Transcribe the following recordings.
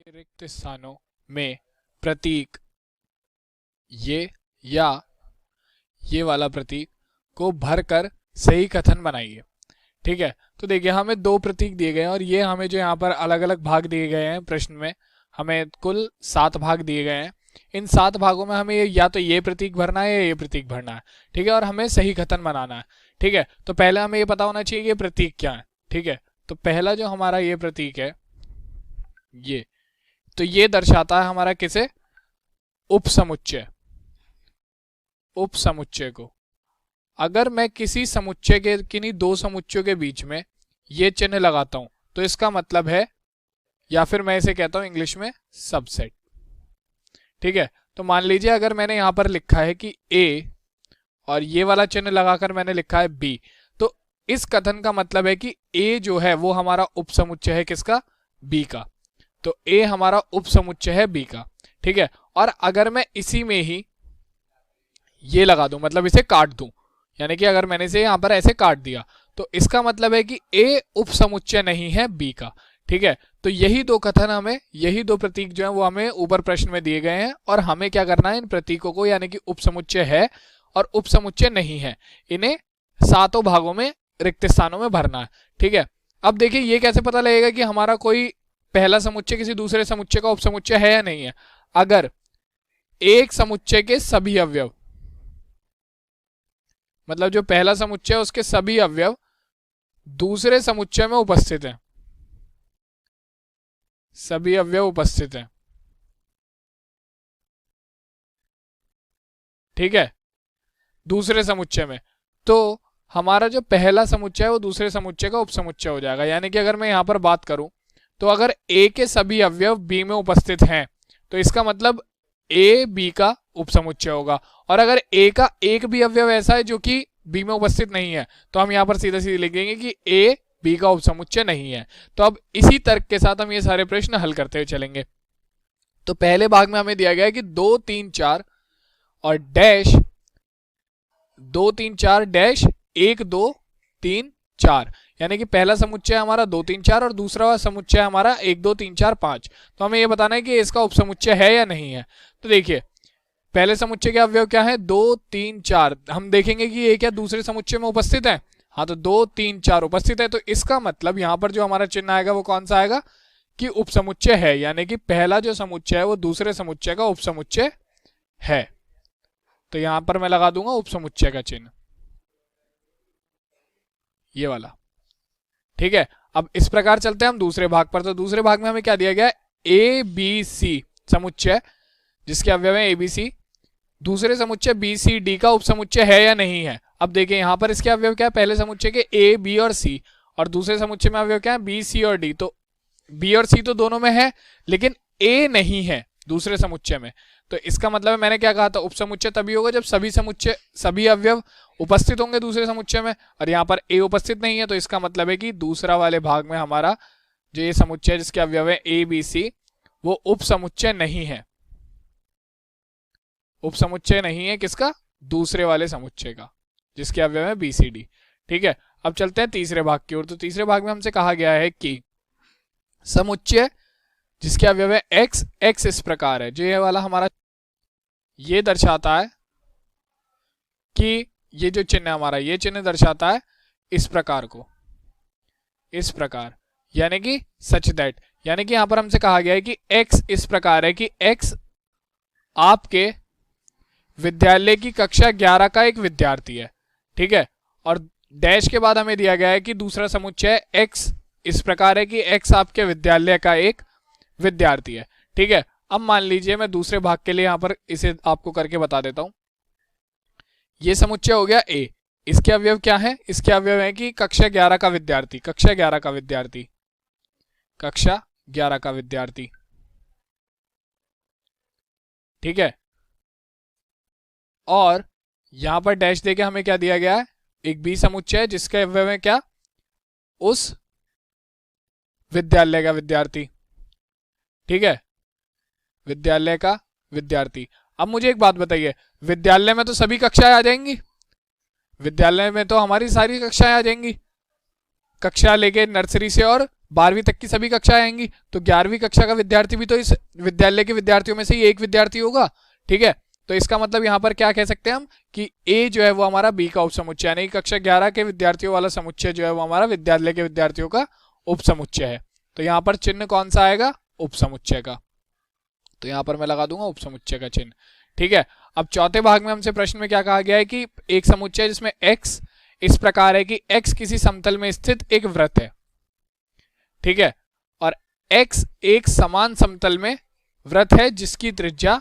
रिक्त स्थानों में प्रतीक ये या ये वाला प्रतीक को भरकर सही कथन बनाइए। ठीक है, तो देखिए हमें दो प्रतीक दिए गए हैं और ये हमें जो यहाँ पर अलग अलग भाग दिए गए हैं प्रश्न में, हमें कुल 7 भाग दिए गए हैं। इन 7 भागों में हमें या तो ये प्रतीक भरना है या ये प्रतीक भरना है। ठीक है, और हमें सही कथन बनाना है। ठीक है, तो पहले हमें ये पता होना चाहिए कि ये प्रतीक क्या है। ठीक है, तो पहला जो हमारा ये प्रतीक है ये, तो ये दर्शाता है हमारा किसे, उपसमुच्चय। उपसमुच्चय को अगर मैं किसी समुच्चय के किन्हीं दो समुच्चयों के बीच में ये चिन्ह लगाता हूं तो इसका मतलब है, या फिर मैं इसे कहता हूं इंग्लिश में सबसेट। ठीक है, तो मान लीजिए अगर मैंने यहां पर लिखा है कि ए और ये वाला चिन्ह लगाकर मैंने लिखा है बी, तो इस कथन का मतलब है कि ए जो है वो हमारा उपसमुच्चय है किसका, बी का। तो ए हमारा उपसमुच्चय है बी का। ठीक है, और अगर मैं इसी में ही ये लगा दूं, मतलब इसे काट दूं, यानी कि अगर मैंने इसे यहां पर ऐसे काट दिया तो इसका मतलब है कि ए उपसमुच्चय नहीं है बी का। ठीक है, तो यही दो कथन हमें, यही दो प्रतीक जो है वो हमें ऊपर प्रश्न में दिए गए हैं और हमें क्या करना है, इन प्रतीकों को यानी कि उपसमुच्चय है और उपसमुच्चय नहीं है, इन्हें 7 भागों में रिक्त स्थानों में भरना है। ठीक है, अब देखिए ये कैसे पता लगेगा कि हमारा कोई पहला समुच्चय किसी दूसरे समुच्चय का उपसमुच्चय है या नहीं है। अगर एक समुच्चय के सभी अवयव, मतलब जो पहला समुच्चय है उसके सभी अवयव दूसरे समुच्चय में उपस्थित हैं, सभी अवयव उपस्थित हैं। ठीक है, दूसरे समुच्चय में, तो हमारा जो पहला समुच्चय है वो दूसरे समुच्चय का उपसमुच्चय हो जाएगा। यानी कि अगर मैं यहां पर बात करूं तो अगर ए के सभी अवयव बी में उपस्थित हैं तो इसका मतलब ए बी का उपसमुच्चय होगा, और अगर ए का एक भी अवयव ऐसा है जो कि बी में उपस्थित नहीं है तो हम यहां पर सीधा सीधा लिखेंगे कि ए बी का उपसमुच्चय नहीं है। तो अब इसी तर्क के साथ हम ये सारे प्रश्न हल करते हुए चलेंगे। तो पहले भाग में हमें दिया गया है कि 2 3 4 और डैश 2 3 4 डैश 1 2 3 4, यानी कि पहला समुच्चय हमारा 2 3 4 और दूसरा समुच्चय हमारा 1 2 3 4 5। तो हमें यह बताना है कि इसका उपसमुच्चय है या नहीं है। तो देखिए पहले समुच्चय के अवयव क्या है, 2 3 4, हम देखेंगे कि ये क्या दूसरे समुच्चय में उपस्थित है। हाँ, तो 2 3 4 उपस्थित है, तो इसका मतलब यहां पर जो हमारा चिन्ह आएगा वो कौन सा आएगा कि उपसमुच्चय है, यानी कि पहला जो समुच्चय है वो दूसरे समुच्चय का उपसमुच्चय है। तो यहां पर मैं लगा दूंगा उपसमुच्चय का चिन्ह, ये वाला। ठीक है, अब इस प्रकार चलते हैं हम दूसरे भाग पर। तो दूसरे भाग में हमें क्या दिया गया है, ए बी सी समुच्चय जिसके अवयव है ए बी सी, दूसरे समुच्चय बी सी डी का उपसमुच्चय है या नहीं है। अब देखिए यहां पर इसके अवयव क्या है, पहले समुच्चय के ए बी और सी, और दूसरे समुच्चय में अवयव क्या है, बी सी और डी। तो बी और सी तो दोनों में है लेकिन ए नहीं है दूसरे समुच्चय में। तो इसका मतलब है, मैंने क्या कहा था, उपसमुच्चय तभी होगा जब सभी अवयव उपस्थित होंगे दूसरे समुच्चय में, और यहाँ पर ए उपस्थित नहीं है। तो इसका मतलब है कि दूसरा वाले भाग में हमारा जो ये समुच्चय जिसके अवयव है ए बी सी वो उपसमुच्चय नहीं है, उपसमुच्चय नहीं है किसका, दूसरे वाले समुच्चय का जिसके अवयव है बी सी डी। ठीक है, अब चलते हैं तीसरे भाग की ओर। तो तीसरे भाग में हमसे कहा गया है कि समुच्चय जिसके अवयव है एक्स, एक्स इस प्रकार है, जो ये वाला हमारा ये दर्शाता है कि ये जो चिन्ह हमारा, ये चिन्ह दर्शाता है इस प्रकार को, इस प्रकार, यानी कि सच दैट, यानी कि यहां पर हमसे कहा गया है कि x इस प्रकार है कि x आपके विद्यालय की कक्षा 11 का एक विद्यार्थी है। ठीक है, और डैश के बाद हमें दिया गया है कि दूसरा समुच्चय x इस प्रकार है कि x आपके विद्यालय का एक विद्यार्थी है। ठीक है, अब मान लीजिए मैं दूसरे भाग के लिए यहां पर इसे आपको करके बता देता हूं। ये समुच्चय हो गया ए, इसके अवयव क्या है, इसके अवयव है कि कक्षा 11 का विद्यार्थी, कक्षा 11 का विद्यार्थी, कक्षा 11 का विद्यार्थी। ठीक है, और यहां पर डैश देके हमें क्या दिया गया है, एक बी समुच्चय जिसके अवयव है क्या, उस विद्यालय का विद्यार्थी। ठीक है, विद्यालय का विद्यार्थी। अब मुझे एक बात बताइए, विद्यालय में तो सभी कक्षाएं आ जाएंगी, विद्यालय में तो हमारी सारी कक्षाएं आ जाएंगी, कक्षा लेके नर्सरी से और 12वीं तक की सभी कक्षाएं आएंगी, तो 11वीं कक्षा का विद्यार्थी भी तो इस विद्यालय के विद्यार्थियों में से ही एक विद्यार्थी होगा। ठीक है, तो इसका मतलब यहाँ पर क्या कह सकते हैं हम कि ए जो है वो हमारा बी का उपसमुच्चय, यानी कक्षा 11 के विद्यार्थियों वाला समुच्चय जो है वो हमारा विद्यालय के विद्यार्थियों का उपसमुच्चय है। तो यहाँ पर चिन्ह कौन सा आएगा? उपसमुच्चय का। तो यहाँ पर मैं लगा दूंगा उपसमुच्चय का चिन्ह। ठीक है, अब चौथे भाग में हमसे प्रश्न में क्या कहा गया है कि एक समुच्चय जिसमें x इस प्रकार है कि x किसी समतल में स्थित एक वृत्त है। ठीक है, और x एक समान समतल में वृत्त है जिसकी त्रिज्या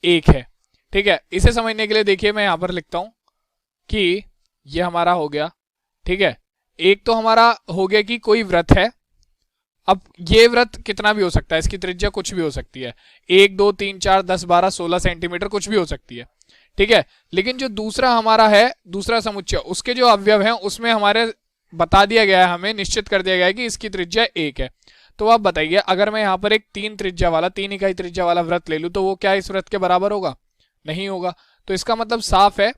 1 है। ठीक है, इसे समझने के लिए देखिए मैं यहां पर लिखता हूं कि यह हमारा हो गया। ठीक है, एक तो हमारा हो गया कि कोई वृत्त है। अब ये वृत्त कितना भी हो सकता है, इसकी त्रिज्या कुछ भी हो सकती है, 1 2 3 4 10 12 16 सेंटीमीटर कुछ भी हो सकती है। ठीक है, लेकिन जो दूसरा हमारा है, दूसरा समुच्चय, उसके जो अवयव हैं उसमें हमारे बता दिया गया है, हमें निश्चित कर दिया गया है कि इसकी त्रिज्या 1 है। तो आप बताइए, अगर मैं यहाँ पर एक 3 इकाई त्रिज्या वाला वृत्त ले लूं तो वो क्या इस वृत्त के बराबर होगा? नहीं होगा। तो इसका मतलब साफ है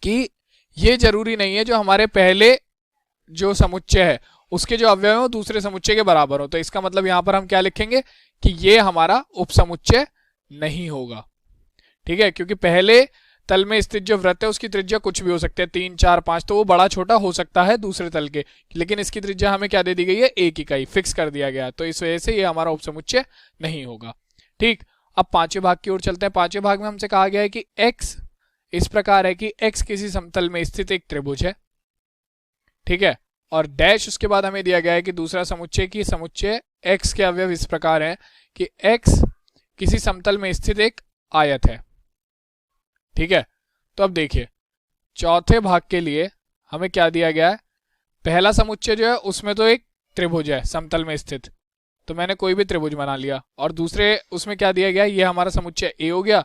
कि ये जरूरी नहीं है जो हमारे पहले जो समुच्चय है उसके जो अवयव है वो दूसरे समुच्चय के बराबर हो। तो इसका मतलब यहां पर हम क्या लिखेंगे कि ये हमारा उपसमुच्चय नहीं होगा। ठीक है, क्योंकि पहले तल में स्थित जो वृत्त है उसकी त्रिज्या कुछ भी हो सकती है, 3 4 5, तो वो बड़ा छोटा हो सकता है दूसरे तल के, लेकिन इसकी त्रिज्या हमें क्या दे दी गई है? 1 इकाई फिक्स कर दिया गया। तो इस वजह से ये हमारा उपसमुच्चय नहीं होगा। ठीक, अब पांचवें भाग की ओर चलते हैं। पांचवें भाग में हमसे कहा गया है कि x इस प्रकार है कि x किसी समतल में स्थित एक त्रिभुज है। ठीक है, और डैश उसके बाद हमें दिया गया है कि दूसरा समुच्चय की समुच्चय x के अवयव इस प्रकार है कि x किसी समतल में स्थित एक आयत है। ठीक है, तो अब देखिए चौथे भाग के लिए हमें क्या दिया गया है? पहला समुच्चय जो है उसमें तो एक त्रिभुज है समतल में स्थित, तो मैंने कोई भी त्रिभुज बना लिया, और दूसरे उसमें क्या दिया गया है? ये हमारा समुच्चय ए हो गया,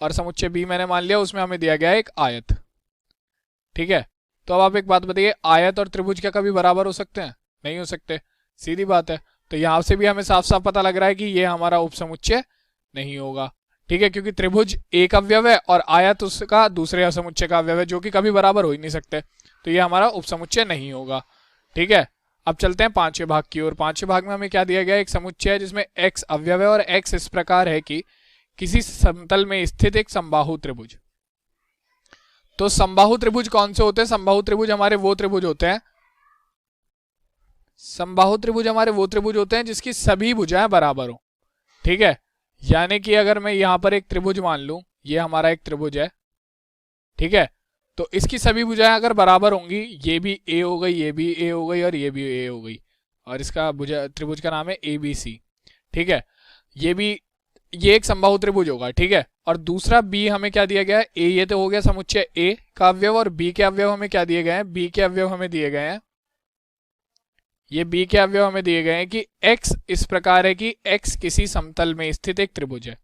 और समुच्चय बी मैंने मान लिया, उसमें हमें दिया गया है एक आयत। ठीक है, तो अब आप एक बात बताइए, आयत और त्रिभुज क्या कभी बराबर हो सकते हैं? नहीं हो सकते, सीधी बात है। तो यहां से भी हमें साफ साफ पता लग रहा है कि ये हमारा उपसमुच्चय नहीं होगा। ठीक है, क्योंकि त्रिभुज एक अवयव है और आयत उसका दूसरे समुच्चय का अवयव है, जो कि कभी बराबर हो ही नहीं सकते, तो ये हमारा उपसमुच्चय नहीं होगा। ठीक है, अब चलते हैं पांचवें भाग की ओर। पांचवें भाग में हमें क्या दिया गया? एक समुच्चय है जिसमें x अवयव है और x इस प्रकार है कि किसी समतल में स्थित एक समबाहु त्रिभुज। तो समबाहु त्रिभुज कौन से होते हैं? समबाहु त्रिभुज हमारे वो त्रिभुज होते हैं, समबाहु त्रिभुज हमारे वो त्रिभुज होते हैं जिसकी सभी भुजाएं बराबर हो। ठीक है, यानी कि अगर मैं यहां पर एक त्रिभुज मान लूं, ये हमारा एक त्रिभुज है। ठीक है, तो इसकी सभी भुजाएं अगर बराबर होंगी, ये भी a हो गई, ये भी a हो गई और ये भी a हो गई, और इसका भुजा त्रिभुज का नाम है ABC। ठीक है, ये एक समबाहु त्रिभुज होगा। ठीक है, और दूसरा b हमें क्या दिया गया है? a, ये तो हो गया समुच्चय a का अवयव, और b के अवयव हमें क्या दिए गए हैं? b के अवयव हमें दिए गए हैं, ये b के अवयव हमें दिए गए हैं कि x इस प्रकार है कि x किसी समतल में स्थित एक त्रिभुज है।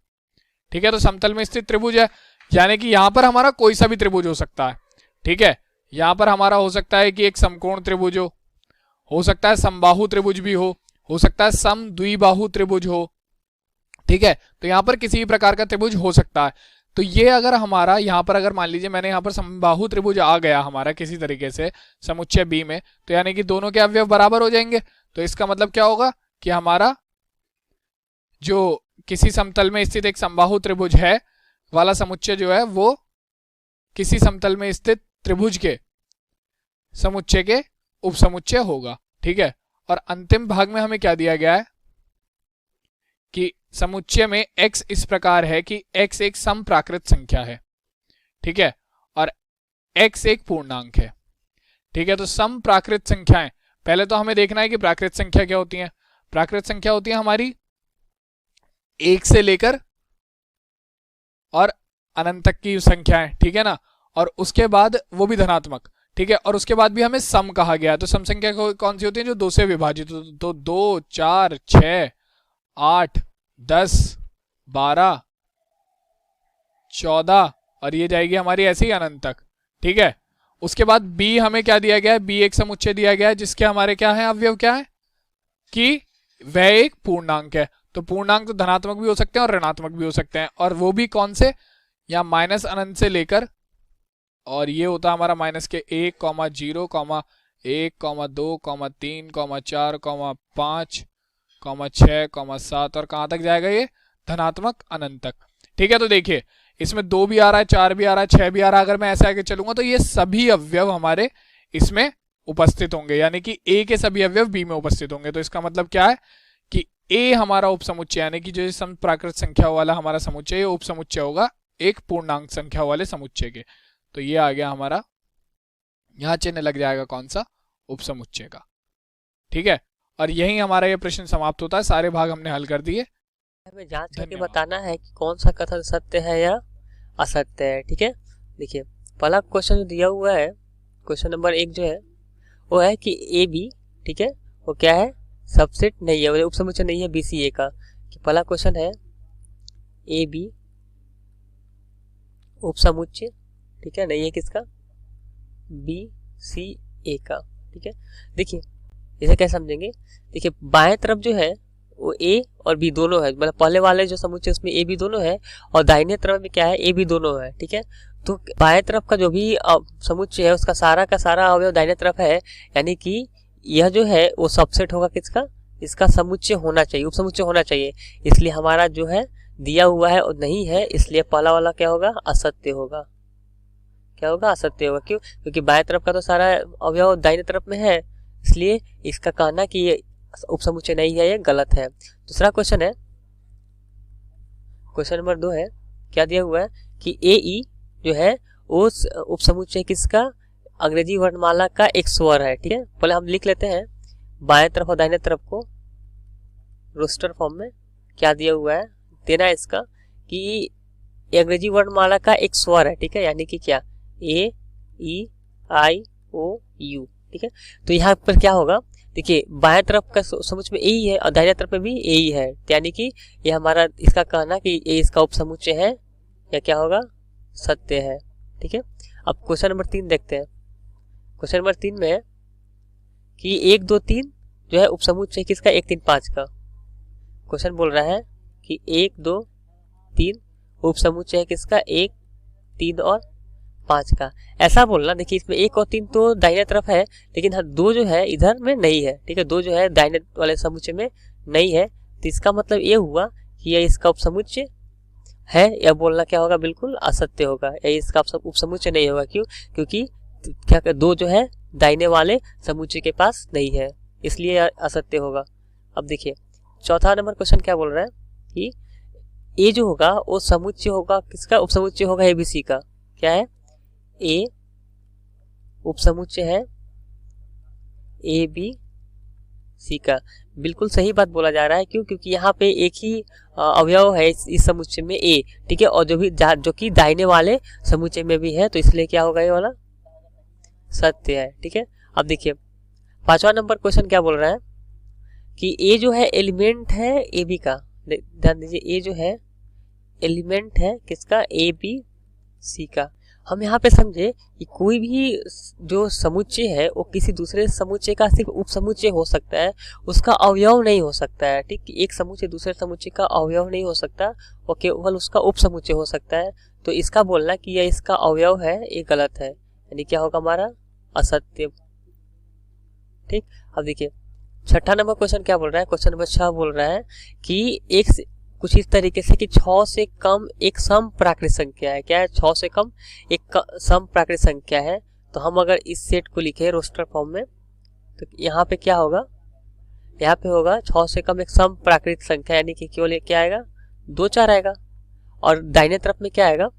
ठीक है, तो समतल में स्थित त्रिभुज है, यानी कि यहां पर हमारा कोई सा भी त्रिभुज हो सकता है। ठीक है, यहां पर हमारा हो सकता है कि एक समकोण त्रिभुज हो सकता है समबाहु त्रिभुज भी हो सकता है समद्विबाहु त्रिभुज हो। ठीक है, तो यहां पर किसी भी प्रकार का त्रिभुज हो सकता है। तो ये अगर हमारा यहां पर अगर मान लीजिए मैंने यहां पर समबाहु त्रिभुज आ गया हमारा किसी तरीके से समुच्चय बी में, तो यानी कि दोनों के अवयव बराबर हो जाएंगे। तो इसका मतलब क्या होगा कि हमारा जो किसी समतल में स्थित एक समबाहु त्रिभुज है वाला समुच्चय जो है वो किसी समतल में स्थित त्रिभुज के समुच्चय के उपसमुच्चय होगा। ठीक है, और अंतिम भाग में हमें क्या दिया गया है कि समुच्चय में x इस प्रकार है कि x एक समप्राकृत संख्या है। ठीक है, और x एक पूर्णांक है। ठीक है, तो समप्राकृत संख्याएं, पहले तो हमें देखना है कि प्राकृत संख्या क्या होती है। प्राकृत संख्या होती है हमारी 1 से लेकर और अनंत तक की संख्याएं। ठीक है ना, और उसके बाद वो भी धनात्मक। ठीक है, और उसके बाद भी हमें सम कहा गया है। तो सम संख्या कौन सी होती है? जो 2 से विभाजित हो, तो 2 4 6 8 10 12 14 और ये जाएगी हमारी ऐसे ही अनंत तक। ठीक है, उसके बाद b हमें क्या दिया गया है? b एक समुच्चय दिया गया है जिसके हमारे क्या है अवयव, क्या है कि वह एक पूर्णांक है। तो पूर्णांक तो धनात्मक भी हो सकते हैं और ऋणात्मक भी हो सकते हैं, और वो भी कौन से? या माइनस अनंत से लेकर, और ये होता है हमारा माइनस के 1, 0, 1,2,3,4,5,6,7 और कहाँ तक जाएगा ये, धनात्मक अनंत तक। ठीक है, तो देखिए इसमें 2 भी आ रहा है, 4 भी आ रहा है, 6 भी आ रहा है। अगर मैं ऐसे आगे चलूंगा तो ये सभी अवयव हमारे इसमें उपस्थित होंगे, यानी कि ए के सभी अवयव बी में उपस्थित होंगे। तो इसका मतलब क्या है कि ए हमारा उपसमुच्चय, यानी कि जो सम प्राकृत संख्या वाला हमारा समुच्चय, ये उपसमुच्चय होगा एक पूर्णांक संख्या वाले समुच्चय के। तो ये आ गया हमारा, यहाँ चिन्ह लग जाएगा कौन सा, उपसमुच्चय का। ठीक है, और यही हमारा ये प्रश्न समाप्त होता है। सारे भाग हमने हल कर दिए। हमें जांच करके बताना है कि कौन सा कथन सत्य है या असत्य है। ठीक है, देखिए पहला क्वेश्चन जो दिया हुआ है, क्वेश्चन नंबर 1 जो है वो है कि ए बी, ठीक है, वो क्या है, सबसेट नहीं है, उपसमुच्चय नहीं है बी सी ए का। कि पहला क्वेश्चन है ए बी उपसमुच्चय, ठीक है, नहीं है किसका, बी सी ए का। ठीक है, देखिए इसे कैसे समझेंगे, देखिए बाएं तरफ जो है वो ए और बी दोनों है, मतलब पहले वाले जो समुच्चय उसमें ए बी दोनों है, और दाहिने तरफ में क्या है, ए बी दोनों है। ठीक है, तो बाएं तरफ का जो भी समुच्चय है उसका सारा अवयव दाहिने तरफ है, यानी कि यह जो है वो सबसेट होगा किसका, इसका समुच्चय होना चाहिए, उपसमुच्चय होना चाहिए। इसलिए हमारा जो है दिया हुआ है और नहीं है, इसलिए पहला वाला क्या होगा, असत्य होगा। क्या होगा, असत्य होगा। क्यों, क्योंकि बाएं तरफ का तो सारा अवयव दाहिने तरफ में है, इसलिए इसका कहना कि ये उपसमुच्चय नहीं है, ये गलत है। दूसरा क्वेश्चन है, क्वेश्चन नंबर 2 है, क्या दिया हुआ है कि ए ई जो है उस उपसमुच्चय किसका, अंग्रेजी वर्णमाला का एक स्वर है। ठीक है, पहले हम लिख लेते हैं बाएं तरफ और दाहिने तरफ को रोस्टर फॉर्म में। क्या दिया हुआ है, देना है इसका कि अंग्रेजी वर्णमाला का एक स्वर है। ठीक है, यानी कि क्या, ए ई आई ओ यू। ठीक है, तो यहाँ पर क्या होगा, देखिए बाएं तरफ का समुच्चय में ए ही है और दाहिने तरफ में भी ए ही है, यानी कि ये हमारा इसका कहना कि ए इसका उपसमुच्चय है या क्या होगा, सत्य है। ठीक है, अब क्वेश्चन नंबर 3 देखते हैं। क्वेश्चन नंबर 3 में है कि 1 2 3 जो है उपसमुच्चय किसका, 1 3 5 का। क्वेश्चन बोल रहा है कि 1 2 3 उपसमुच्चय है किसका, 1 3 और 5 का। ऐसा बोलना, देखिए इसमें 1 और 3 तो दाहिने तरफ है, लेकिन 2 जो है इधर में नहीं है। ठीक है, 2 जो है दाहिने वाले समुच्चय में नहीं है, तो इसका मतलब ये हुआ कि यह इसका उपसमुच्चय है। यह बोलना क्या होगा, बिल्कुल असत्य होगा, यह इसका उपसमुच्चय नहीं होगा। क्यों, क्योंकि क्या 2 जो है दाहिने वाले समुच्चय के पास नहीं है, इसलिए असत्य होगा। अब देखिए चौथा नंबर क्वेश्चन क्या बोल रहा है कि ए जो होगा वो समुच्चय होगा किसका, उपसमुच्चय होगा एबीसी का। क्या है, ए उपसमुच्चय है ए बी सी का। बिल्कुल सही बात बोला जा रहा है। क्यों, क्योंकि यहाँ पे एक ही अवयव है इस समुच्चय में ए। ठीक है, और जो कि दाहिने वाले समुच्चय में भी है, तो इसलिए क्या होगा, ये वाला सत्य है। ठीक है, अब देखिए 5वां नंबर क्वेश्चन क्या बोल रहा है कि ए जो है एलिमेंट है ए बी का। ध्यान दीजिए, ए जो है एलिमेंट है किसका, ए बी सी का। हम यहाँ पे समझे कि कोई भी जो समुच्चय है वो किसी दूसरे समुच्चय का सिर्फ उपसमुच्चय हो सकता है, उसका अवयव नहीं हो सकता है। ठीक, एक समुच्चय दूसरे समुच्चय का अवयव नहीं हो सकता, वो केवल उसका उपसमुच्चय हो सकता है। तो इसका बोलना कि यह इसका अवयव है, ये गलत है, यानी क्या होगा हमारा, असत्य। ठीक, अब देखिए 6ठा नंबर क्वेश्चन क्या बोल रहा है, क्वेश्चन नंबर 6 बोल रहा है कि एक कुछ इस तरीके से कि 6 से कम एक सम प्राकृत संख्या है। क्या है, 6 से कम एक सम प्राकृत संख्या है। तो हम अगर इस सेट को लिखे रोस्टर फॉर्म में, तो यहाँ पे क्या होगा, यहाँ पे होगा 6 से कम एक सम प्राकृत संख्या, यानी कि केवल क्या आएगा, 2 4 आएगा। और दाहिने तरफ में क्या आएगा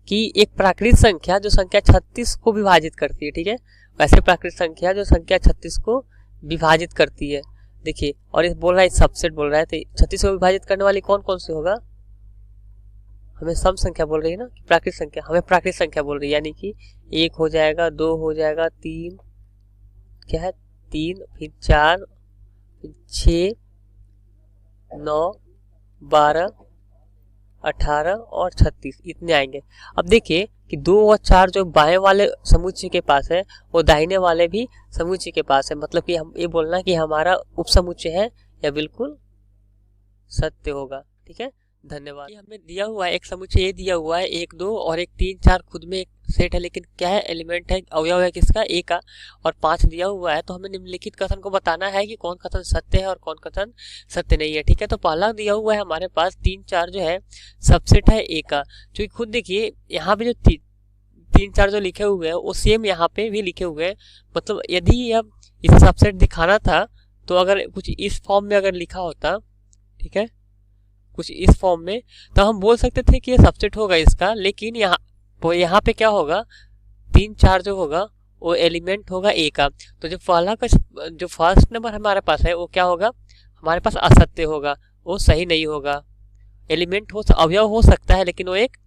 कि एक प्राकृत संख्या जो संख्या 36 को विभाजित करती है। ठीक है, वैसे प्राकृत संख्या जो संख्या 36 को विभाजित करती है। देखिए, और ये बोल रहा है सबसेट बोल रहा है, तो 36 को विभाजित करने वाली कौन कौन सी होगा, हमें सम संख्या बोल रही है ना, कि प्राकृत संख्या, हमें प्राकृत संख्या बोल रही है, यानी कि 1 हो जाएगा, 2 हो जाएगा, 3 क्या है, 3 फिर 4 फिर 6 9 12 18 और 36 इतने आएंगे। अब देखिए कि 2 और 4 जो बाएं वाले समुच्चय के पास है वो दाहिने वाले भी समुच्चय के पास है, मतलब कि हम ये बोलना कि हमारा उपसमुच्चय है, या बिल्कुल सत्य होगा। ठीक है, धन्यवाद। ये हमें दिया हुआ है एक समुच्चय, ये दिया हुआ है 1 2 और एक 3 4 खुद में एक सेट है, लेकिन क्या है, एलिमेंट है, अवयव है किसका, ए का, और 5 दिया हुआ है। तो हमें निम्नलिखित कथन को बताना है कि कौन कथन सत्य है और कौन कथन सत्य नहीं है। ठीक है, तो पहला दिया हुआ है हमारे पास 3 4 जो है सबसेट है ए का। क्योंकि खुद देखिए यहाँ पे जो 3 4 जो लिखे हुए हैं वो सेम यहाँ पे भी लिखे हुए हैं। मतलब यदि अब इसे सबसेट दिखाना था तो अगर कुछ इस फॉर्म में अगर लिखा होता, ठीक है, कुछ इस फॉर्म में, तो हम बोल सकते थे कि ये सबसेट होगा इसका। लेकिन यहाँ पे क्या होगा, 3 4 जो होगा वो एलिमेंट होगा ए का। तो जो पहला का जो फर्स्ट नंबर हमारे पास है वो क्या होगा, हमारे पास असत्य होगा, वो सही नहीं होगा। एलिमेंट हो, अवयव हो सकता है, लेकिन वो एक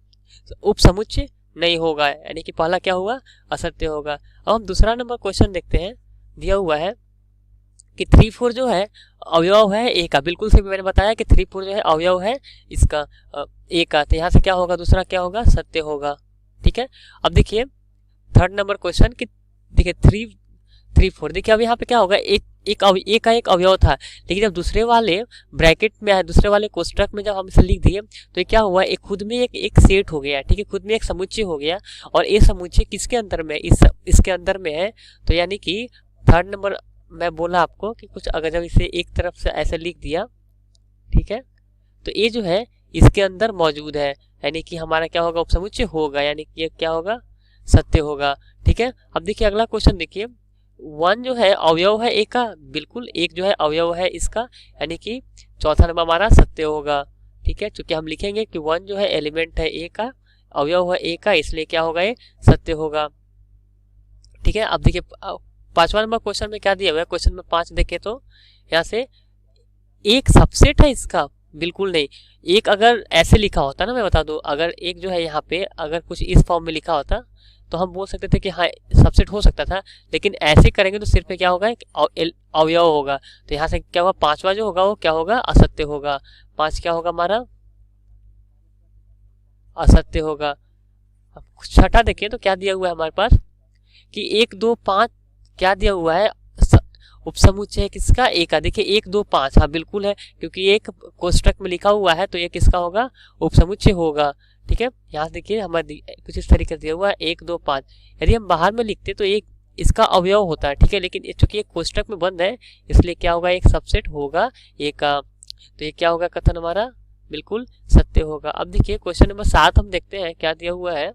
उपसमुच्चय नहीं होगा, यानी कि पहला क्या हुआ, असत्य होगा। अब हम दूसरा नंबर क्वेश्चन देखते हैं। दिया हुआ है कि 3 4 जो है अवयव है ए का। बिल्कुल सही, मैंने बताया कि 3 4 जो है अवयव है इसका ए का। तो यहाँ से क्या होगा, दूसरा क्या होगा, सत्य होगा। ठीक है, अब देखिए थर्ड नंबर क्वेश्चन कि देखिए 3 4, देखिए अब यहाँ पे क्या होगा, ए का एक अवयव था, लेकिन जब दूसरे वाले ब्रैकेट में है, दूसरे वाले कोष्ठक में जब हम इसे लिख दिए तो ये क्या हुआ, एक खुद में एक सेट हो गया। ठीक है, खुद में एक समुच्चय हो गया, और ये समुच्चय किसके अंदर में, इसके अंदर में है। तो यानी कि थर्ड नंबर मैं बोला आपको कि कुछ अगर जब इसे एक तरफ से ऐसे लिख दिया, ठीक है, तो ये जो है इसके अंदर मौजूद है, यानी कि हमारा क्या होगा, उपसमुच्चय होगा, यानी कि ये क्या होगा, सत्य होगा। ठीक है, अब देखिए अगला क्वेश्चन देखिए, 1 जो है अवयव है ए का, बिल्कुल, एक जो है अवयव है इसका, यानी कि चौथा नंबर हमारा सत्य होगा। ठीक है, चूंकि हम लिखेंगे कि 1 जो है एलिमेंट है ए का, अवयव है ए का, इसलिए क्या होगा, ये सत्य होगा। ठीक है, अब देखिए 5वां नंबर क्वेश्चन में क्या दिया हुआ है, क्वेश्चन में 5 देखे तो यहाँ से एक सबसेट है इसका, बिल्कुल नहीं। एक अगर ऐसे लिखा होता ना, मैं बता दूं, अगर एक जो है यहाँ पे अगर कुछ इस फॉर्म में लिखा होता तो हम बोल सकते थे कि हाँ सबसेट हो सकता था, लेकिन ऐसे करेंगे तो सिर्फ क्या होगा, अवयव होगा। तो यहाँ से क्या होगा, 5वां जो होगा वो क्या होगा, असत्य होगा। 5 क्या होगा हमारा, असत्य होगा। अब छठा देखिए तो क्या दिया हुआ है हमारे पास कि 1 2 5 क्या दिया हुआ है, उपसमुच्चय किसका, ए का। देखिए 1 2 5, हाँ बिल्कुल है, क्योंकि एक कोष्ठक में लिखा हुआ है तो ये किसका होगा, उपसमुच्चय होगा। ठीक है, यहाँ देखिए हमारे कुछ इस तरीके से दिया हुआ है 1 2 5। यदि हम बाहर में लिखते तो एक इसका अवयव होता है। ठीक है, लेकिन चूंकि एक कोष्ठक में बंद है इसलिए क्या होगा, एक सबसेट होगा ए का। तो ये क्या होगा, कथन हमारा बिल्कुल सत्य होगा। अब देखिए क्वेश्चन नंबर 7 हम देखते हैं क्या दिया हुआ है।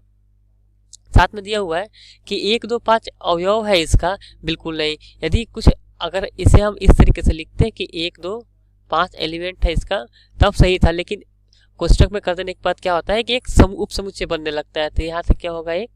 7 में दिया हुआ है कि 1 2 5 अवयव है इसका, बिल्कुल नहीं। यदि कुछ अगर इसे हम इस तरीके से लिखते हैं कि 1 2 5 एलिमेंट है इसका, तब सही था, लेकिन कोष्ठक में कर देने के बाद क्या होता है कि एक उपसमुच्चय बनने लगता है, तो यहाँ से क्या होगा, एक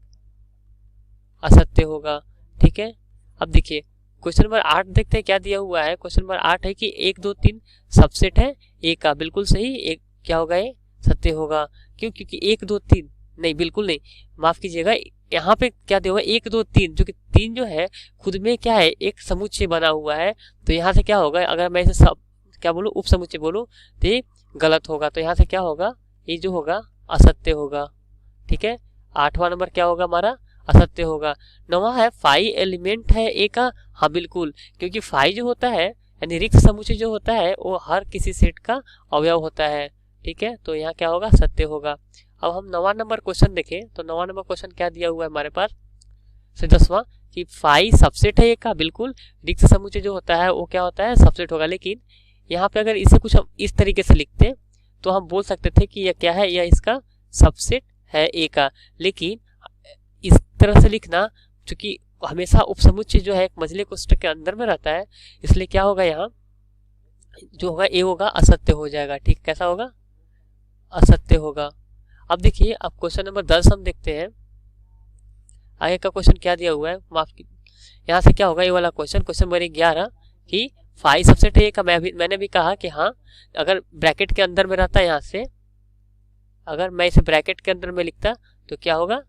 असत्य होगा। ठीक है, अब देखिए क्वेश्चन नंबर 8 देखते हैं क्या दिया हुआ है। क्वेश्चन नंबर 8 है कि 1 2 3 सबसेट है ए का, बिल्कुल सही, एक क्या होगा, ये सत्य होगा। क्यों, क्योंकि 1 2 3 नहीं, बिल्कुल नहीं, माफ कीजिएगा, यहाँ पे क्या दिया हुआ है 1 2 3, जो कि 3 जो है खुद में क्या है, एक समुच्चय बना हुआ है। तो यहाँ से क्या होगा, अगर मैं इसे सब क्या बोलूँ, उपसमुच्चय बोलूँ तो ये गलत होगा। तो यहाँ से क्या होगा, ये जो होगा असत्य होगा। ठीक है, 8वां नंबर क्या होगा हमारा, असत्य होगा। 9वां है 5 एलिमेंट है ए का, हाँ बिल्कुल, क्योंकि 5 जो होता है यानी रिक्त समुच्चय जो होता है वो हर किसी सेट का अवयव होता है। ठीक है, तो यहाँ क्या होगा, सत्य होगा। अब हम 9वां नंबर क्वेश्चन देखें तो 9वां नंबर क्वेश्चन क्या दिया हुआ है हमारे पास से 10वां कि 5 सबसेट है ए का, बिल्कुल, रिक्त समुच्चय जो होता है वो क्या होता है, सबसेट होगा। लेकिन यहाँ पे अगर इसे कुछ हम इस तरीके से लिखते तो हम बोल सकते थे कि यह क्या है, यह इसका सबसेट है ए का। लेकिन इस तरह से लिखना, चूंकि हमेशा उपसमुच्चय जो है एक मझले कोष्ठक के अंदर में रहता है, इसलिए क्या होगा, यहाँ जो होगा ए होगा असत्य हो जाएगा। ठीक, कैसा होगा, असत्य होगा। अब देखिए अब क्वेश्चन नंबर 10 हम देखते हैं। आगे का क्वेश्चन क्या दिया हुआ है, माफ की, यहाँ से क्या होगा, ये वाला क्वेश्चन, क्वेश्चन नंबर 11 कि 5 सबसेट है ए का। मैंने भी कहा कि हाँ, अगर ब्रैकेट के अंदर में रहता है, यहाँ से अगर मैं इसे ब्रैकेट के अंदर में लिखता तो क्या होगा,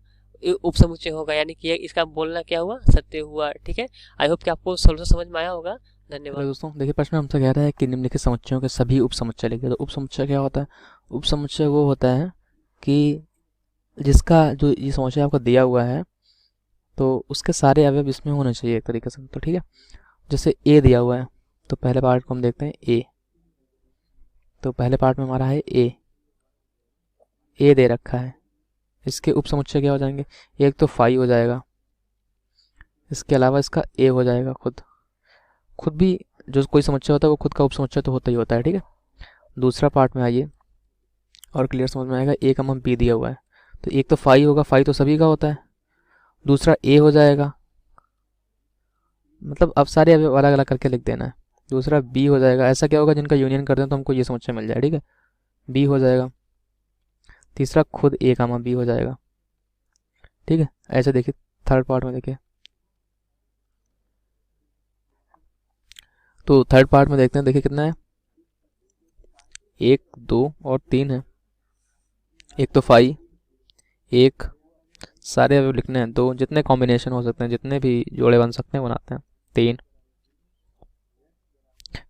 उपसमुच्चय होगा, यानी कि इसका बोलना क्या हुआ, सत्य हुआ। ठीक है, आई होप कि आपको सोल्यूशन समझ में आया होगा। धन्यवाद दोस्तों। देखिए प्रश्न हमसे कह रहा है कि निम्नलिखित समुच्चयों के सभी उपसमुच्चय लिखिए। तो उपसमुच्चय क्या होता है, उपसमुच्चय वो होता है कि जिसका जो ये समुच्चय आपको दिया हुआ है तो उसके सारे अवयव इसमें होने चाहिए एक तरीके से। तो ठीक है, जैसे ए दिया हुआ है तो पहले पार्ट को हम देखते हैं ए। तो पहले पार्ट में हमारा है ए, ए दे रखा है, इसके उप समुच्चय क्या हो जाएंगे? एक तो फाई हो जाएगा, इसके अलावा इसका ए हो जाएगा खुद भी जो कोई समुच्चय होता है वो खुद का उप समुच्चय तो होता ही होता है, ठीक है। दूसरा पार्ट में आइए और क्लियर समझ में आएगा। ए का मान बी दिया हुआ है, तो एक तो फाई होगा, फाई तो सभी का होता है। दूसरा ए हो जाएगा, मतलब अब सारे अलग अलग करके लिख देना है। दूसरा बी हो जाएगा, ऐसा क्या होगा जिनका यूनियन कर दें तो हमको ये समुच्चय मिल जाए, ठीक है। बी हो जाएगा। तीसरा खुद ए का मान बी हो जाएगा, ठीक है। ऐसे देखिए थर्ड पार्ट में देखिए, तो थर्ड पार्ट में देखते हैं, देखिए कितना है, 1 2 और 3 है। एक तो फाई, एक सारे अवयव लिखने हैं, 2 जितने कॉम्बिनेशन हो सकते हैं, जितने भी जोड़े बन सकते हैं बनाते हैं, 3।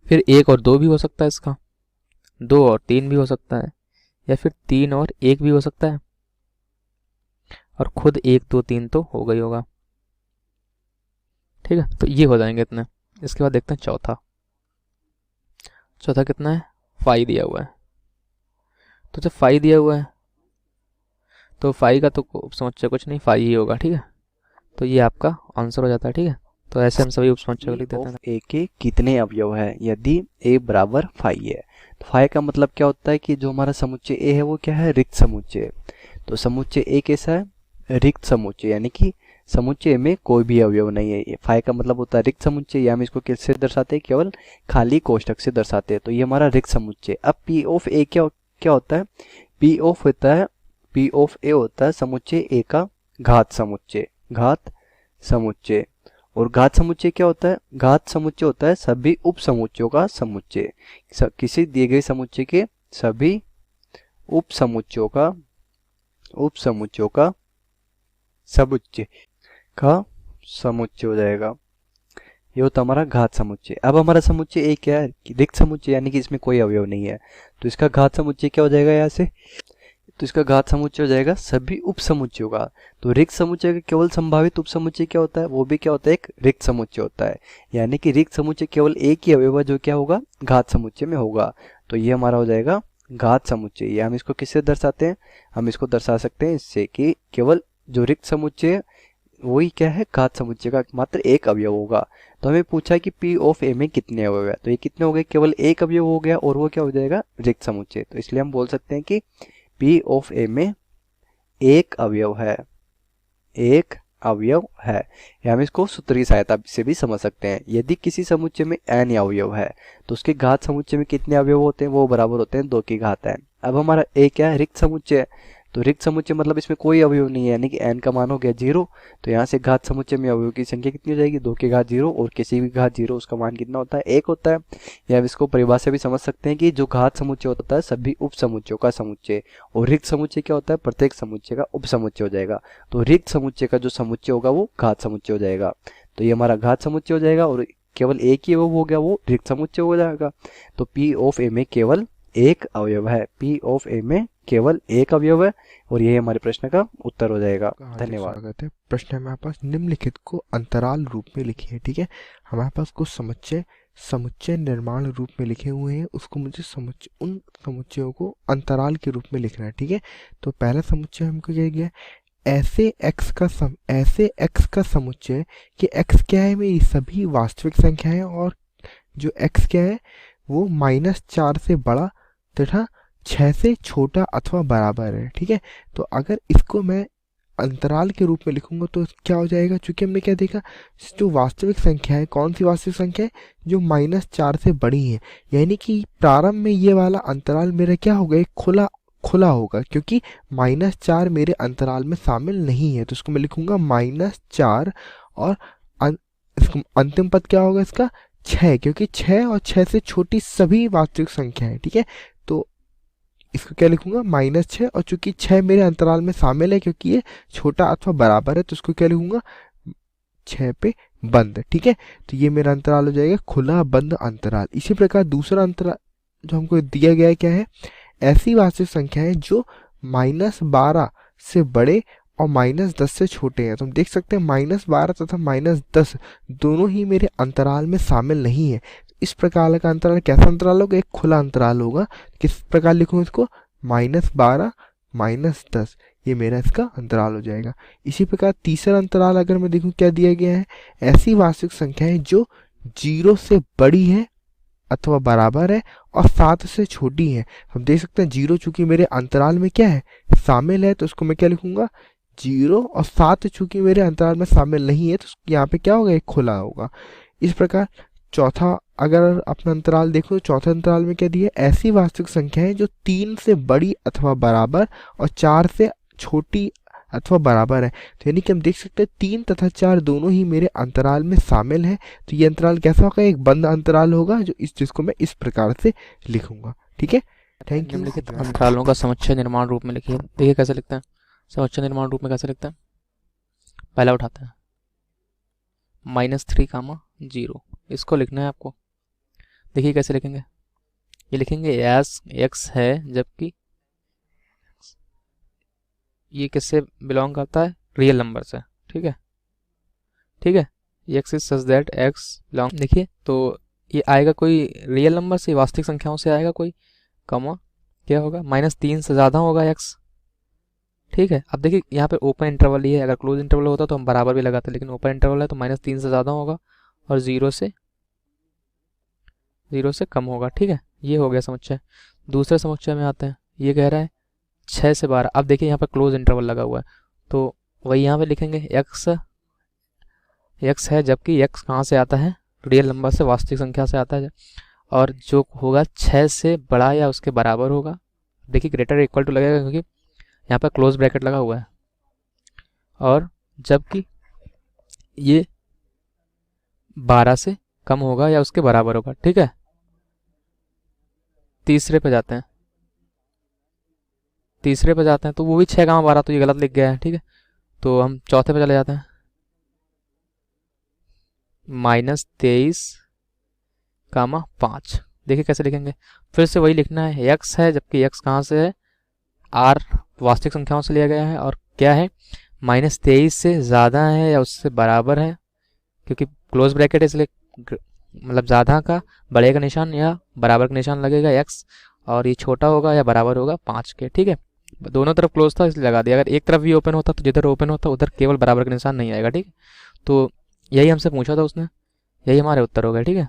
फिर 1 और 2 भी हो सकता है इसका, 2 और 3 भी हो सकता है, या फिर 3 और 1 भी हो सकता है, और खुद 1 2 3 तो हो गई होगा, ठीक है। तो ये हो जाएंगे इतने। इसके बाद देखते हैं चौथा कितना है, फाई दिया हुआ है। तो जब फाई दिया हुआ है तो फाई का तो उपसमुच्चय कुछ नहीं, फाई ही होगा, ठीक है। तो ये आपका आंसर हो जाता है, ठीक है। तो ऐसे हम सभी उपसमुच्चय को लिख देते हैं। ए के कितने अवयव है यदि ए बराबर फाई है? तो फाई का मतलब क्या होता है कि जो हमारा समुच्चय ए है वो क्या है, रिक्त समुच्चय। तो समुच्चय ए कैसा है, रिक्त समुच्चय, यानी कि समुच्चय में कोई भी अवयव नहीं है। फाई का मतलब होता है रिक्त समुच्चय, या हम इसको किससे दर्शाते हैं, केवल खाली कोष्ठक से दर्शाते हैं। तो ये हमारा रिक्त समुच्चय। अब पी ऑफ ए क्या होता है, पी ऑफ होता है, पी ऑफ ए होता है समुच्चय ए का घात समुच्चय, घात समुच्चय। और घात समुच्चय क्या होता है, घात समुच्चय होता है सभी उप समुच्चयों का समुच्चय। किसी दिए गए समुच्चय के सभी उप समुच्चयों का समुच्चय हो जाएगा। ये होता हमारा घात समुच्चय। अब हमारा समुच्चय ए क्या है, रिक्त समुच्चय, यानी कि इसमें कोई अवयव नहीं है। तो इसका घात समुच्चय क्या हो जाएगा यहाँ से, तो इसका घात समुच्चय हो जाएगा सभी उप समुच्चयों का। तो रिक्त समुच्चय का केवल संभावित उप समुच्चय क्या होता है, वो भी क्या होता है, एक रिक्त समुच्चय होता है। यानी कि रिक्त समुच्चय केवल एक ही अवयव जो क्या होगा, घात समुच्चय में होगा। तो ये हमारा हो जाएगा घात समुच्चय। ये हम इसको किससे दर्शाते हैं, हम इसको दर्शा सकते हैं इससे कि केवल जो रिक्त समुच्चय वही क्या है, घात समुच्चय का मात्र एक अवयव होगा। तो हमें पूछा है कि पी ऑफ ए में कितने अवयव है, तो ये कितने हो गए, केवल एक अवयव हो गया, और वो क्या हो जाएगा, रिक्त समुच्चय। तो इसलिए हम बोल सकते हैं कि पी ऑफ ए में एक अवयव है, एक अवयव है। या हम इसको सूत्र की सहायता से भी समझ सकते हैं। यदि किसी समुच्चय में n अवयव है तो उसके घात समुच्चय में कितने अवयव होते हैं, वो बराबर होते हैं 2 की घात n। अब हमारा a क्या है, रिक्त समुच्चय है। तो रिक्त समुच्चय मतलब इसमें कोई अवयव नहीं है, यानी कि n का मान हो गया 0। तो यहाँ से घात समुच्चय में अवयव की संख्या कितनी हो जाएगी, 2 की घात 0, और किसी भी घात 0 उसका मान कितना होता है, 1 होता है। या इसको परिभाषा भी समझ सकते हैं कि जो घात समुच्चय होता है सभी उप समुच्चयों का समुच्चय, और रिक्त समुच्चय क्या होता है, प्रत्येक समुच्चय का उप समुच्चय हो जाएगा। तो रिक्त समुच्चय का जो समुच्चय होगा वो घात समुच्चय हो जाएगा। तो ये हमारा घात समुच्चय हो जाएगा, और केवल एक ही अवयव हो गया, वो रिक्त समुच्चय हो जाएगा। तो पी ऑफ ए में केवल एक अवयव है, पी ऑफ ए में केवल एक अवयव है, और यही हमारे प्रश्न का उत्तर हो जाएगा। धन्यवाद। स्वागत है। प्रश्न हमारे पास निम्नलिखित को अंतराल रूप में लिखिए, ठीक है। हमारे पास कुछ समुच्चय निर्माण रूप में लिखे हुए हैं, उसको मुझे उन समुच्चयों को अंतराल के रूप में लिखना है, ठीक है। तो पहला समुच्चय हमको क्या गया, ऐसे x का समुच्चय कि x क्या है, मेरी सभी वास्तविक संख्याएं, और जो x क्या है वो -4 से बड़ा तथा 6 से छोटा अथवा बराबर है, ठीक है। तो अगर इसको मैं अंतराल के रूप में लिखूंगा तो क्या हो जाएगा, चूंकि हमने क्या देखा, जो वास्तविक संख्या है, कौन सी वास्तविक संख्या है, जो -4 से बड़ी है, यानी कि प्रारंभ में ये वाला अंतराल मेरा क्या होगा, एक खुला होगा, क्योंकि -4 मेरे अंतराल में शामिल नहीं है। तो इसको मैं लिखूंगा -4, और अंतिम पद क्या होगा इसका, 6, क्योंकि 6 और 6 से छोटी सभी वास्तविक संख्या है, ठीक है। तो इसको क्या लिखूंगा, -6, और चूंकि 6 मेरे अंतराल में शामिल है क्योंकि ये छोटा अथवा बराबर है, तो इसको क्या लिखूंगा, 6 पे बंद, ठीक है। तो ये मेरा अंतराल हो जाएगा खुला बंद अंतराल। इसी प्रकार दूसरा अंतराल जो हमको दिया गया है क्या है, ऐसी वास्तविक संख्याएं जो -12 से बड़े और -10 से छोटे हैं। तो हम देख सकते हैं -12 तथा -10 दोनों ही मेरे अंतराल में शामिल नहीं है। इस प्रकार का अंतराल कैसा अंतराल होगा, एक खुला अंतराल होगा। किस प्रकार लिखूं इसको, -12 -10, ये मेरा इसका अंतराल हो जाएगा। इसी प्रकार तीसरा अंतराल अगर मैं देखूं क्या दिया गया है, ऐसी वास्तविक संख्याएं जो 0 से बड़ी है अथवा बराबर है और 7 से छोटी है। हम देख सकते हैं 0 चूंकि मेरे अंतराल में क्या है, शामिल है, तो उसको मैं क्या लिखूंगा 0, और 7 चूंकि मेरे अंतराल में शामिल नहीं है तो यहाँ पे क्या होगा, एक खुला होगा। इस प्रकार चौथा अगर अपना अंतराल देखो तो चौथे अंतराल में क्या दिया है, ऐसी वास्तविक संख्याएं जो 3 से बड़ी अथवा बराबर और 4 से छोटी अथवा बराबर है। तो यानी कि हम देख सकते हैं 3 तथा 4 दोनों ही मेरे अंतराल में शामिल है। तो ये अंतराल कैसा होगा, एक बंद अंतराल होगा जिसको मैं इस प्रकार से लिखूंगा। ठीक है, थैंक यू। निम्नलिखित अंतरालों का समुच्चय निर्माण रूप में लिखिए। देखिए कैसे लिखते हैं, समुच्चय निर्माण रूप में कैसे लिखते हैं। पहला उठाते हैं -3, 0, इसको लिखना है आपको। देखिए कैसे लिखेंगे, ये लिखेंगे एस एक्स है जबकि ये किससे बिलोंग करता है, रियल नंबर से। ठीक है, ठीक है, x is such that x belong. देखिए तो ये आएगा कोई रियल नंबर से, वास्तविक संख्याओं से आएगा कोई, कमा क्या होगा, -3 से ज़्यादा होगा एक्स। ठीक है, अब देखिए यहाँ पे ओपन इंटरवल ही है, अगर क्लोज इंटरवल होता तो हम बराबर भी लगाते, लेकिन ओपन इंटरवल है तो -3 से ज़्यादा होगा और 0 से कम होगा। ठीक है, ये हो गया समुच्चय। दूसरे समुच्चय में आते हैं, ये कह रहा है 6 से 12। अब देखिए यहाँ पर क्लोज इंटरवल लगा हुआ है तो वही यहाँ पे लिखेंगे एक्स है जबकि एक्स कहाँ से आता है, रियल नंबर से, वास्तविक संख्या से आता है, और जो होगा 6 से बड़ा या उसके बराबर होगा। देखिए ग्रेटर इक्वल टू लगेगा क्योंकि यहाँ पर क्लोज ब्रैकेट लगा हुआ है, और जबकि ये 12 से कम होगा या उसके बराबर होगा। ठीक है, तीसरे पे जाते हैं, तो वो भी 6, 12, तो ये गलत लिख गया है। ठीक है, तो हम चौथे पे चले जाते हैं, -23, 5। देखिए कैसे लिखेंगे, फिर से वही लिखना है, एक्स है जबकि एक्स कहाँ से है, आर वास्तविक संख्याओं से लिया गया है, और क्या है, -23 से ज़्यादा है या उससे बराबर है, क्योंकि क्लोज ब्रैकेट है इसलिए मतलब ज़्यादा का बड़े का निशान या बराबर का निशान लगेगा एक्स, और ये छोटा होगा या बराबर होगा 5 के। ठीक है, दोनों तरफ क्लोज था इसलिए लगा दिया। अगर एक तरफ भी ओपन होता तो जिधर ओपन होता उधर केवल बराबर का निशान नहीं आएगा। ठीक है, तो यही हमसे पूछा था उसने, यही हमारे उत्तर हो गए। ठीक है,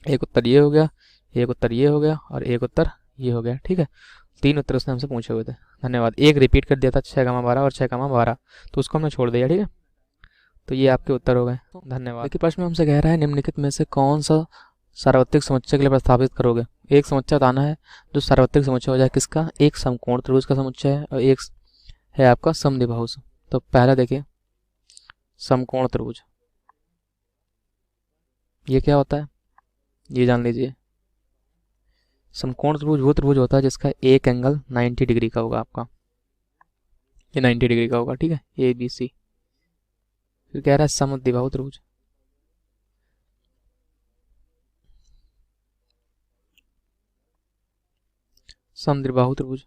एक उत्तर ये हो गया, एक उत्तर ये हो गया और एक उत्तर ये हो गया। ठीक है, 3 उत्तर उसने हमसे पूछे हुए थे। धन्यवाद। एक रिपीट कर दिया था 6, 12 और 6, 12, तो उसको हमने छोड़ दिया। ठीक है, तो ये आपके उत्तर हो गए। धन्यवाद। देखिए प्रश्न में हमसे कह रहा है निम्नलिखित में से कौन सा सार्वत्रिक समुच्चय के लिए प्रस्तावित करोगे। एक समुच्चय बताना है जो सार्वत्रिक समुच्चय हो जाए, किसका, एक समकोण त्रिभुज का समुच्चय है और एक है आपका समद्विबाहु। तो पहला देखिए समकोण त्रिभुज, ये क्या होता है ये जान लीजिए। समकोण त्रिभुज वो त्रिभुज होता है जिसका एक एंगल 90 डिग्री का होगा, आपका ये 90 डिग्री का होगा। ठीक है, ABC। फिर कह रहा है समद्विबाहु त्रिभुज, समद्विबाहु त्रिभुज,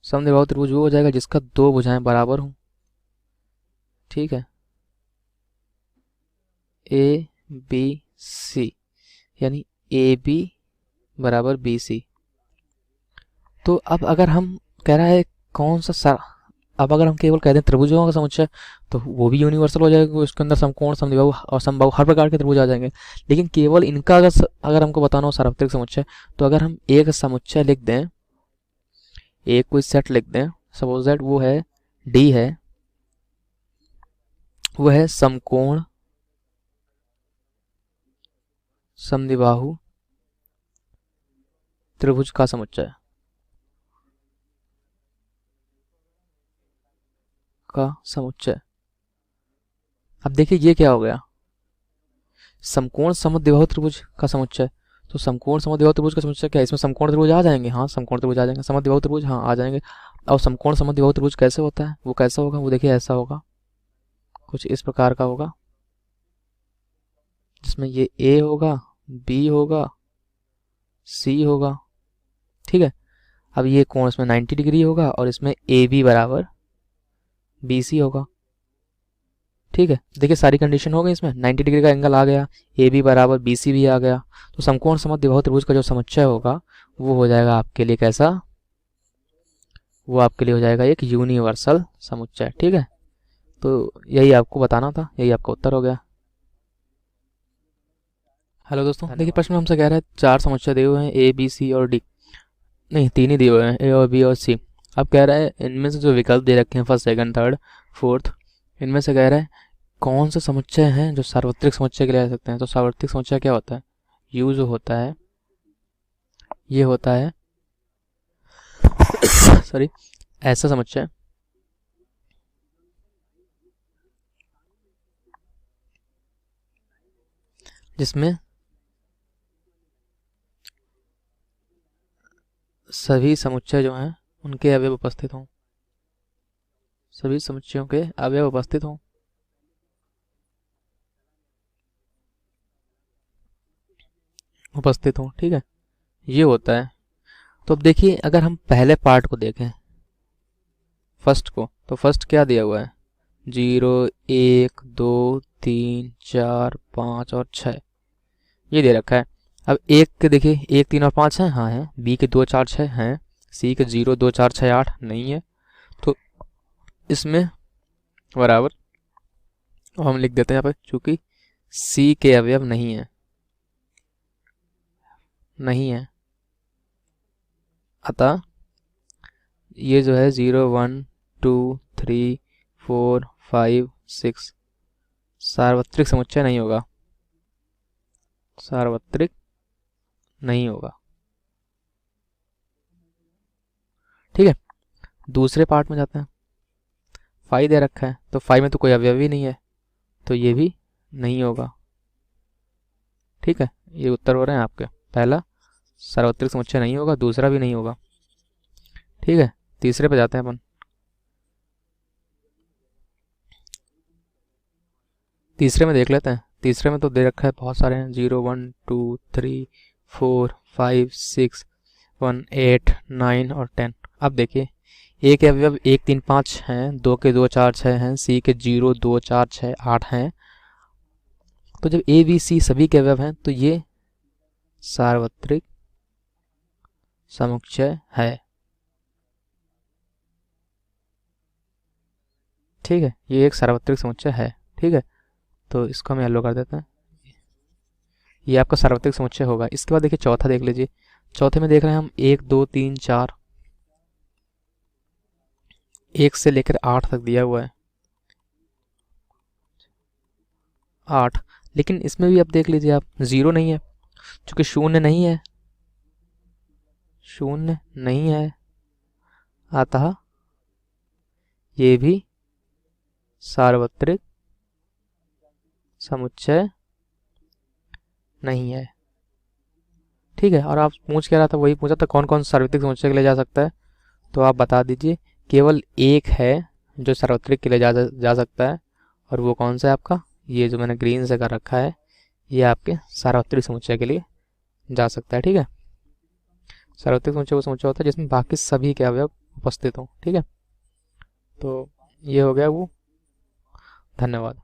समद्विबाहु त्रिभुज वो हो जाएगा जिसका 2 भुजाएं बराबर हों। ठीक है, ABC यानी AB बराबर BC। तो अब अगर हम कह रहा है कौन सा अब अगर हम केवल कह दें त्रिभुजों का समुच्चय तो वो भी यूनिवर्सल हो जाएगा, उसके अंदर समकोण, समद्विबाहु और समबाहु हर प्रकार के त्रिभुज आ जाएंगे। लेकिन केवल इनका अगर हमको बताना हो सार्वत्रिक समुच्चय, तो अगर हम एक समुच्चय लिख दें, एक कोई सेट लिख दें, सपोज दैट वो है D है, वो है समकोण समद्विबाहु त्रिभुज का समुच्चय अब देखिए ये क्या हो गया, समकोण समद्विबाहु त्रिभुज का समुच्चय। तो समकोण समद्विबाहु त्रिभुज का समुच्चय क्या है, इसमें समकोण त्रिभुज आ जाएंगे, हाँ समकोण त्रिभुज आ जाएंगे, समद्विबाहु त्रिभुज हाँ आ जाएंगे। और समकोण समद्विबाहु त्रिभुज कैसे होता है, वो कैसा होगा, वो देखिए ऐसा होगा, कुछ इस प्रकार का होगा, जिसमें ये A होगा, B होगा, C होगा। ठीक है, अब ये कोण इसमें 90 डिग्री होगा और इसमें AB बराबर BC होगा। ठीक है, देखिए सारी कंडीशन हो गई, इसमें 90 डिग्री का एंगल आ गया, AB बराबर BC भी आ गया। तो समकोण समद्विबाहु त्रिभुज का जो समुच्चय होगा वो हो जाएगा आपके लिए कैसा, वो आपके लिए हो जाएगा एक यूनिवर्सल समुच्चय। ठीक है, तो यही आपको बताना था, यही आपका उत्तर हो गया। हेलो दोस्तों, देखिए प्रश्न में हमसे कह रहा है 4 समुच्चय दिए हुए हैं, ए बी सी और डी, नहीं 3 ही दिए हुए हैं, ए और बी और सी। अब कह रहा है इनमें से जो विकल्प दे रखे हैं फर्स्ट सेकंड थर्ड फोर्थ, इनमें से कह रहा है कौन से समुच्चय हैं जो सार्वत्रिक समुच्चय के लिए आ सकते हैं। तो सार्वत्रिक समुच्चय क्या होता है, यू जो होता है ये होता है सॉरी ऐसा समुच्चय जिसमें सभी समुच्चय जो हैं उनके अवयव उपस्थित हों, सभी समुच्चयों के अवयव उपस्थित हों। ठीक है, ये होता है। तो अब देखिए अगर हम पहले पार्ट को देखें, फर्स्ट को, तो फर्स्ट क्या दिया हुआ है, 0 1 2 3 4 5 और 6 ये दे रखा है। अब एक के देखिए 1 3 और 5 हैं, हाँ है, बी के 2 4 6 हैं, सी के 0 2 4 6 8 नहीं है, तो इसमें बराबर हम लिख देते हैं यहाँ पर, चूंकि सी के अवयव नहीं है, अतः ये जो है 0 1 2 3 4 5 6 सार्वत्रिक समुच्चय नहीं होगा, सार्वत्रिक नहीं होगा। ठीक है, दूसरे पार्ट में जाते हैं। 5 दे रखा है, तो 5 में तो कोई अवयव ही नहीं है, तो ये भी नहीं होगा। ठीक है, ये उत्तर हो रहे हैं आपके, पहला सार्वत्रिक समुच्चय नहीं होगा, दूसरा भी नहीं होगा। ठीक है, तीसरे पे जाते हैं अपन। तीसरे में देख लेते हैं, तीसरे में तो दे रखा है बहुत सारे हैं, 0 1 2 3 4 5 6 1 8 9 और 10। अब देखिए ए के अवयव 1 3 5 हैं, 2 के 2 4 6 हैं, सी के 0 2 4 6 8 हैं। तो जब ए बी सी सभी के अवयव हैं तो ये सार्वत्रिक समुच्चय है। ठीक है, ये एक सार्वत्रिक समुच्चय है। ठीक है, तो इसको हम येलो कर देते हैं, ये आपका सार्वत्रिक समुच्चय होगा। इसके बाद देखिए चौथा देख लीजिए, चौथे में देख रहे हैं हम 1 2 3 4 1 से लेकर 8 तक दिया हुआ है, 8, लेकिन इसमें भी अब देख लीजिए आप 0 नहीं है, चूंकि शून्य नहीं है, अतः ये भी सार्वत्रिक समुच्चय नहीं है। ठीक है, और आप पूछ क्या रहा था, वही पूछा था कौन कौन सार्वत्रिक समुच्चय के लिए जा सकता है, तो आप बता दीजिए। केवल एक है जो सार्वत्रिक के लिए जा सकता है, और वो कौन सा है आपका, ये जो मैंने ग्रीन से कर रखा है, ये आपके सार्वत्रिक समुच्चय के लिए जा सकता है। ठीक है, सार्वत्रिक समुच्चय वो समुच्चय होता है जिसमें बाकी सभी के अवयव उपस्थित हों। ठीक है, तो ये हो गया वो। धन्यवाद।